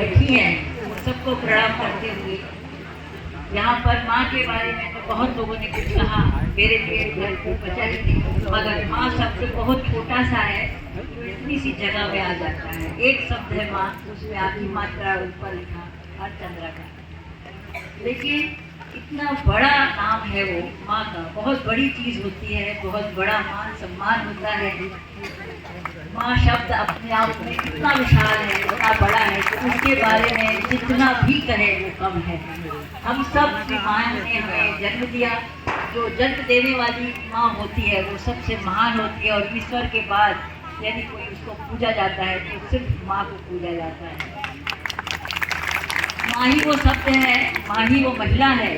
बैठी हैं सबको प्रणाम करते हुए, यहाँ पर माँ के बारे में तो बहुत लोगों ने कुछ कहा, मेरे लिए बचा ही नहीं, मगर माँ शब्द बहुत छोटा सा है जो इतनी सी जगह में आ जाता है। एक शब्द है माँ, उसमें आधी मात्रा ऊपर लिखा हर चंद्र का, लेकिन इतना बड़ा नाम है वो माँ का, बहुत बड़ी चीज़ होती है, बहुत बड़ा मान सम्मान होता है। माँ शब्द अपने आप में इतना विशाल है, इतना बड़ा है कि उसके बारे में जितना भी कहें वो कम है। हम सब की माँ ने हमें जन्म दिया, जो जन्म देने वाली माँ होती है वो सबसे महान होती है, और ईश्वर के बाद यदि कोई उसको पूजा जाता है तो सिर्फ माँ को पूजा जाता है। माँ ही वो शब्द है, माँ ही वो महिला है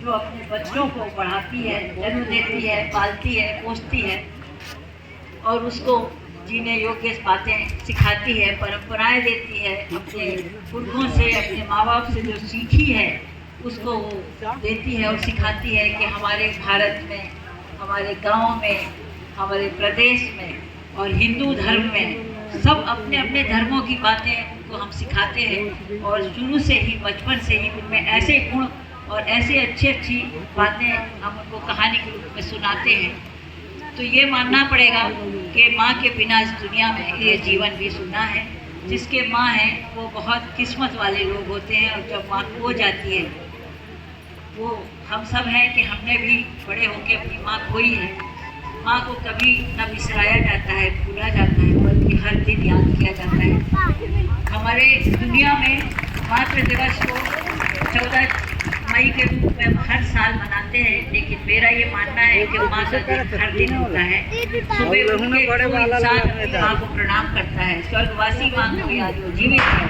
जो अपने बच्चों को पढ़ाती है, जन्म देती है, पालती है, पोसती है और उसको जीने योग्य बातें सिखाती है, परंपराएं देती है, अपने पुरखों से, अपने माँ बाप से जो सीखी है उसको वो देती है और सिखाती है कि हमारे भारत में, हमारे गांव में, हमारे प्रदेश में और हिंदू धर्म में सब अपने अपने धर्मों की बातें उनको हम सिखाते हैं, और शुरू से ही, बचपन से ही उनमें ऐसे गुण और ऐसे अच्छी बातें हम उनको कहानी के रूप में सुनाते हैं। तो ये मानना पड़ेगा कि माँ के बिना इस दुनिया में ये जीवन भी सुना है। जिसके माँ है वो बहुत किस्मत वाले लोग होते हैं, और जब माँ खो जाती है, वो हम सब हैं कि हमने भी बड़े होकर अपनी माँ खोई है। माँ को कभी न बिसराया जाता है, भूला जाता है, बल्कि हर दिन याद किया जाता है। हमारे दुनिया में मातृ दिवस को 14 मई के रूप में हर साल मनाते हैं, लेकिन मेरा ये मानना है कि माँ का दिन हर दिन होता है। सुबह उठ के कोई इंसान माँ को प्रणाम करता है, स्वर्गवासी माँ को याद, जो जीवित है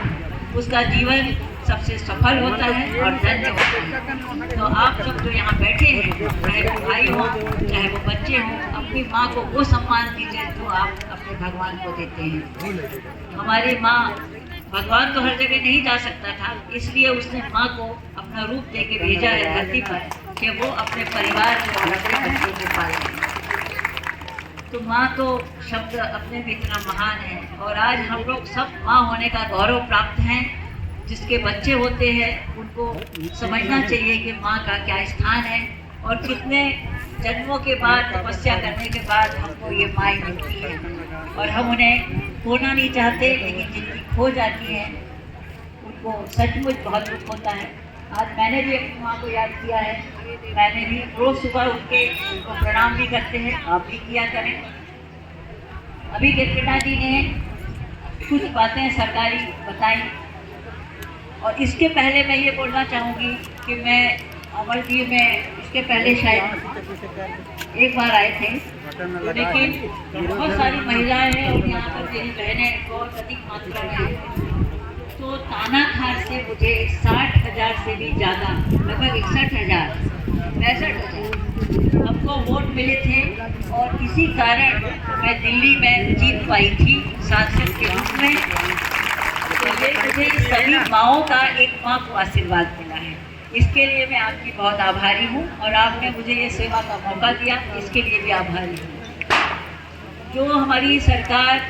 उसका जीवन सबसे सफल होता है और धन्य होता है। तो आप सब जो यहाँ बैठे हैं, चाहे वो भाई हो चाहे वो बच्चे हों, अपनी माँ को वो सम्मान दीजिए जो आप अपने भगवान को देते हैं। हमारी माँ, भगवान तो हर जगह नहीं जा सकता था, इसलिए उसने माँ को अपना रूप दे के भेजा है धरती पर कि वो अपने परिवार को और अपने बच्चों को पाले। तो माँ तो शब्द अपने भी इतना महान है, और आज हम लोग सब माँ होने का गौरव प्राप्त हैं। जिसके बच्चे होते हैं उनको समझना चाहिए कि माँ का क्या स्थान है, और कितने जन्मों के बाद, तपस्या करने के बाद हमको ये माँ मिलती है, और हम उन्हें खोना नहीं चाहते, लेकिन जिनकी खो जाती है उनको सचमुच बहुत दुख होता है। आज मैंने भी अपनी माँ को याद किया है, मैंने भी रोज़ सुबह उठ के उनको प्रणाम भी करते हैं, आप भी किया करें। अभी कृष्णा जी ने कुछ बातें सरकारी बताई, और इसके पहले मैं ये बोलना चाहूँगी कि मैं अमरदीप में इसके पहले शायद एक बार आए थे, लेकिन बहुत सारी महिलाएं हैं और यहाँ पर मेरी बहनें बहुत अधिक मात्रा में आई हैं। तो तानाखार से मुझे 60,000 से भी ज़्यादा, लगभग 61,000, 65,000 हमको वोट मिले थे, और इसी कारण मैं दिल्ली में जीत पाई थी सांसद के रूप में। तो ये मुझे सभी माँओं का एक माँ को आशीर्वाद मिला है, इसके लिए मैं आपकी बहुत आभारी हूँ, और आपने मुझे ये सेवा का मौका दिया, इसके लिए भी आभारी हूँ। जो हमारी सरकार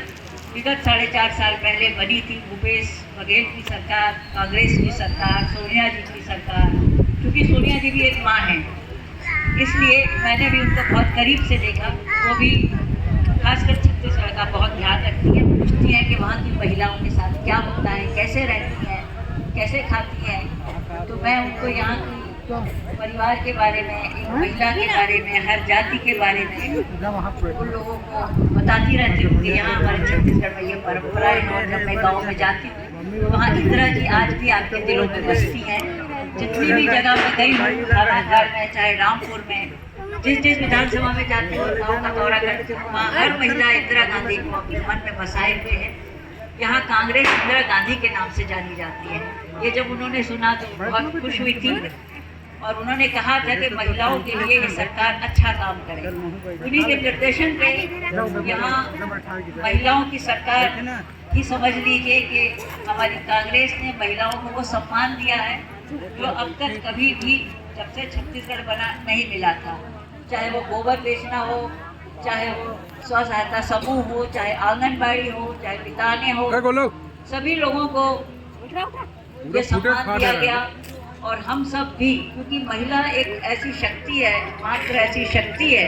विगत 4.5 साल पहले बनी थी, भूपेश बघेल की सरकार, कांग्रेस की सरकार, सोनिया जी की सरकार, क्योंकि सोनिया जी भी एक माँ है, इसलिए मैंने भी उनको बहुत करीब से देखा। वो भी खासकर छत्तीसगढ़ का बहुत ध्यान रखती है, पूछती है कि वहाँ की महिलाओं के साथ क्या होता है, कैसे रहती हैं, कैसे खाती हैं। तो मैं उनको यहाँ की परिवार के बारे में, एक महिला के बारे में, हर जाति के बारे में उन लोगों को बताती रहती हूँ कि यहाँ हमारे छत्तीसगढ़ में ये परंपराएं हैं। और जब मैं गाँव में जाती हूँ तो वहाँ इंदिरा जी आज भी आपके दिलों में बसती हैं। जितनी भी जगह में गई हूँ, थानागढ़ में, चाहे रामपुर में, जिस विधानसभा में जाती हूँ, गाँव का दौरा करती हूँ, वहाँ हर महिला इंदिरा गांधी को अपने मन में बसाए हुए है। यहाँ कांग्रेस इंदिरा गांधी के नाम से जानी जाती है। ये जब उन्होंने सुना तो बहुत खुश हुई थी, और उन्होंने कहा था कि महिलाओं के लिए ये सरकार अच्छा काम करे। उन्हीं के निर्देशन पे यहाँ महिलाओं की सरकार ही समझ लीजिए कि हमारी कांग्रेस ने महिलाओं को वो सम्मान दिया है जो अब तक कभी भी, जब से छत्तीसगढ़ बना, नहीं मिला था। चाहे वो गोबर बेचना हो, चाहे वो स्व सहायता समूह हो, चाहे आंगनबाड़ी हो, चाहे मिताने हो, सभी लोगों को ये सम्मान दिया गया। और हम सब भी, क्योंकि महिला एक ऐसी शक्ति है, मात्र ऐसी शक्ति है,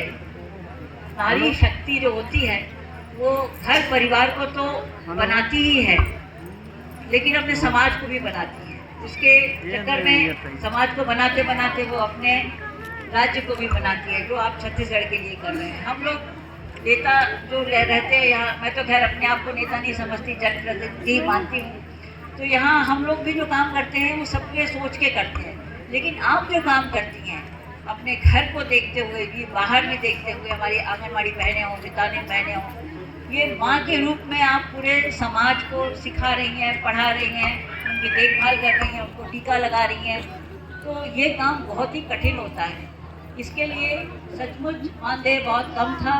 नारी शक्ति जो होती है वो घर परिवार को तो बनाती ही है, लेकिन अपने समाज को भी बनाती है। उसके चक्कर में समाज को बनाते बनाते वो अपने राज्य को भी बनाती है, जो आप छत्तीसगढ़ के लिए कर रहे हैं। हम लोग नेता जो रहते हैं यहाँ, मैं तो खैर अपने आप को नेता नहीं समझती, जनप्रतिनिधि मानती हूँ, तो यहाँ हम लोग भी जो काम करते हैं वो सबके सोच के करते हैं। लेकिन आप जो काम करती हैं अपने घर को देखते हुए भी, बाहर में देखते हुए, हमारी आंगनबाड़ी बहनें हों, मितानें बहनें हों, ये माँ के रूप में आप पूरे समाज को सिखा रही हैं, पढ़ा रही हैं, उनकी देखभाल कर रही हैं, उनको टीका लगा रही हैं। तो ये काम बहुत ही कठिन होता है। इसके लिए सचमुच मानदेय बहुत कम था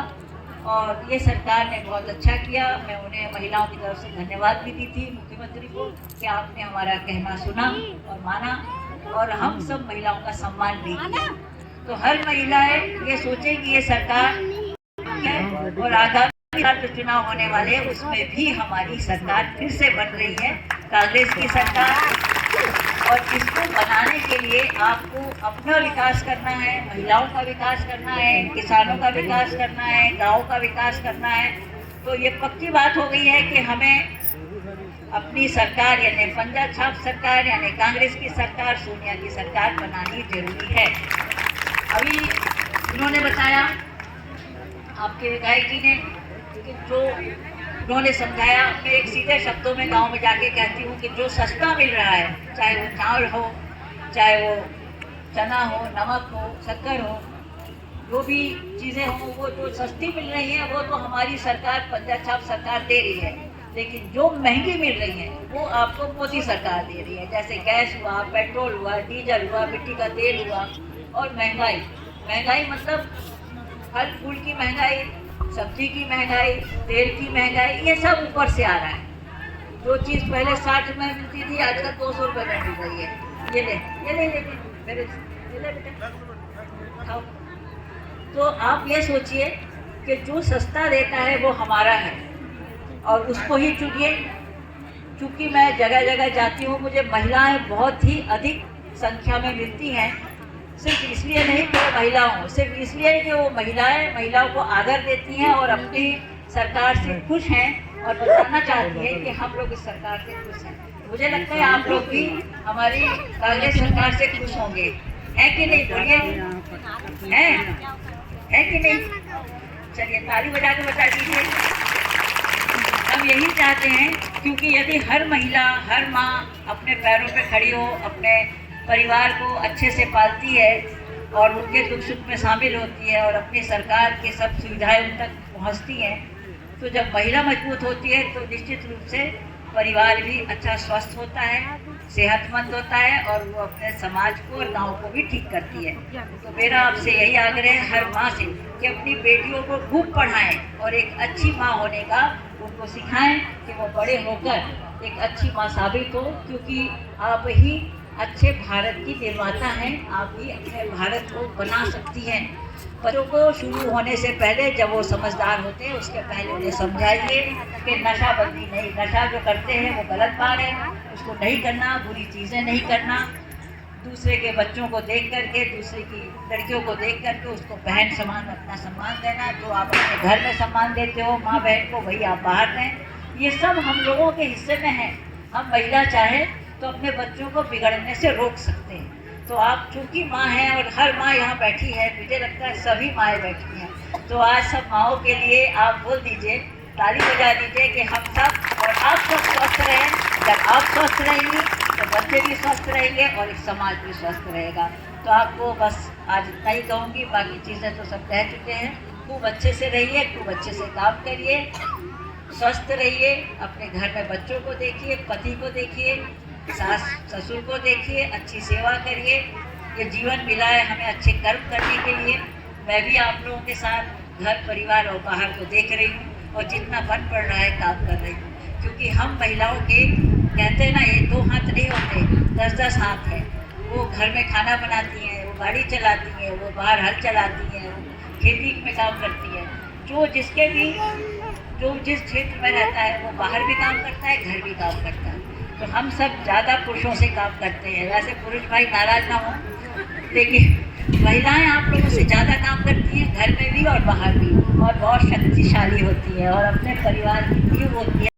और ये सरकार ने बहुत अच्छा किया। मैं उन्हें महिलाओं की तरफ से धन्यवाद भी दी थी मुख्यमंत्री को कि आपने हमारा कहना सुना और माना और हम सब महिलाओं का सम्मान भी किया। तो हर महिलाएं ये सोचे कि ये सरकार है और आगामी जो चुनाव होने वाले हैं उसमें भी हमारी सरकार फिर से बन रही है, कांग्रेस की सरकार। और इसको बनाने के लिए आपको अपना विकास करना है, महिलाओं का विकास करना है, किसानों का विकास करना है, गाँव का विकास करना है। तो ये पक्की बात हो गई है कि हमें अपनी सरकार यानी पंजा छाप सरकार यानी कांग्रेस की सरकार, सोनिया की सरकार बनानी जरूरी है। अभी उन्होंने बताया, आपके विधायक जी ने, कि जो उन्होंने समझाया, मैं एक सीधे शब्दों में गांव में जाके कहती हूँ कि जो सस्ता मिल रहा है, चाहे वो चावल हो, चाहे वो चना हो, नमक हो, शक्कर हो, जो भी चीज़ें हों, वो जो सस्ती मिल रही हैं वो तो हमारी सरकार पंजा छाप सरकार दे रही है। लेकिन जो महंगी मिल रही है वो आपको मोदी सरकार दे रही है। जैसे गैस हुआ, पेट्रोल हुआ, डीजल हुआ, मिट्टी का तेल हुआ और महंगाई मतलब फल फूल की महंगाई, सब्जी की महंगाई, तेल की महंगाई, ये सब ऊपर से आ रहा है। जो चीज़ पहले 60 में मिलती थी आजकल 200 रुपये में मिल रही है। ये ले मेरे बेटा खाओ। तो आप ये सोचिए कि जो सस्ता देता है वो हमारा है और उसको ही चुनिए। चूँकि मैं जगह जगह जाती हूँ, मुझे महिलाएं बहुत ही अधिक संख्या में मिलती हैं। सिर्फ इसलिए नहीं कि वो महिला हों, सिर्फ इसलिए कि वो महिलाओं को आदर देती हैं और अपनी सरकार से खुश हैं और बताना चाहती है कि हम लोग इस सरकार से खुश हैं। मुझे लगता है आप लोग भी हमारी कांग्रेस सरकार से खुश होंगे, है कि नहीं? बोलिए, है कि नहीं? चलिए ताली बजा के बता दीजिए। हम यही चाहते हैं, क्योंकि यदि हर महिला, हर माँ अपने पैरों पे खड़ी हो, अपने परिवार को अच्छे से पालती है और उनके दुख सुख में शामिल होती है और अपनी सरकार की सब सुविधाएं उन तक पहुंचती हैं, तो जब महिला मजबूत होती है तो निश्चित रूप से परिवार भी अच्छा स्वस्थ होता है, सेहतमंद होता है और वो अपने समाज को और गांव को भी ठीक करती है। तो मेरा आपसे यही आग्रह है हर माँ से कि अपनी बेटियों को खूब पढ़ाएं और एक अच्छी माँ होने का उनको सिखाएं कि वो बड़े होकर एक अच्छी माँ साबित हो, क्योंकि आप ही अच्छे भारत की निर्माता हैं, आप ही अपने भारत को बना सकती हैं। बच्चों को शुरू होने से पहले, जब वो समझदार होते हैं उसके पहले उन्हें समझाइए कि नशाबंदी नहीं, नशा जो करते हैं वो गलत बात है, उसको नहीं करना, बुरी चीज़ें नहीं करना। दूसरे के बच्चों को देख करके, दूसरे की लड़कियों को देख करके उसको बहन समान अपना सम्मान देना। जो आप अपने घर में सम्मान देते हो माँ बहन को, वही आप बाहर दें। ये सब हम लोगों के हिस्से में है। हम महिला चाहे तो अपने बच्चों को बिगड़ने से रोक सकते हैं। तो आप चूँकि माँ हैं और हर माँ यहाँ बैठी है, मुझे लगता है सभी माएँ बैठी हैं, तो आज सब माँओं के लिए आप बोल दीजिए, ताली बजा दीजिए कि हम सब और आप सब स्वस्थ रहें। जब आप स्वस्थ रहेंगी तो बच्चे भी स्वस्थ रहेंगे और एक समाज भी स्वस्थ रहेगा। तो आपको बस आज इतना ही कहूँगी, बाकी चीज़ें तो सब कह चुके हैं। खूब अच्छे से रहिए, खूब अच्छे से काम करिए, स्वस्थ रहिए, अपने घर में बच्चों को देखिए, पति को देखिए, सास ससुर को देखिए, अच्छी सेवा करिए। ये जीवन मिला है हमें अच्छे कर्म करने के लिए। मैं भी आप लोगों के साथ घर परिवार और बाहर को देख रही हूँ और जितना बन पड़ रहा है काम कर रही हूँ, क्योंकि हम महिलाओं के कहते हैं ना, ये 2 हाथ नहीं होते, 10-10 हाथ हैं। वो घर में खाना बनाती हैं, वो गाड़ी चलाती हैं, वो बाहर हल चलाती हैं, वो खेती में काम करती है। जो जिस क्षेत्र में रहता है वो बाहर भी काम करता है, घर भी काम करता है। तो हम सब ज़्यादा पुरुषों से काम करते हैं। वैसे पुरुष भाई नाराज ना हो, लेकिन महिलाएं आप लोगों से ज़्यादा काम करती हैं, घर में भी और बाहर भी, और बहुत शक्तिशाली होती है और अपने परिवार की भी होती है।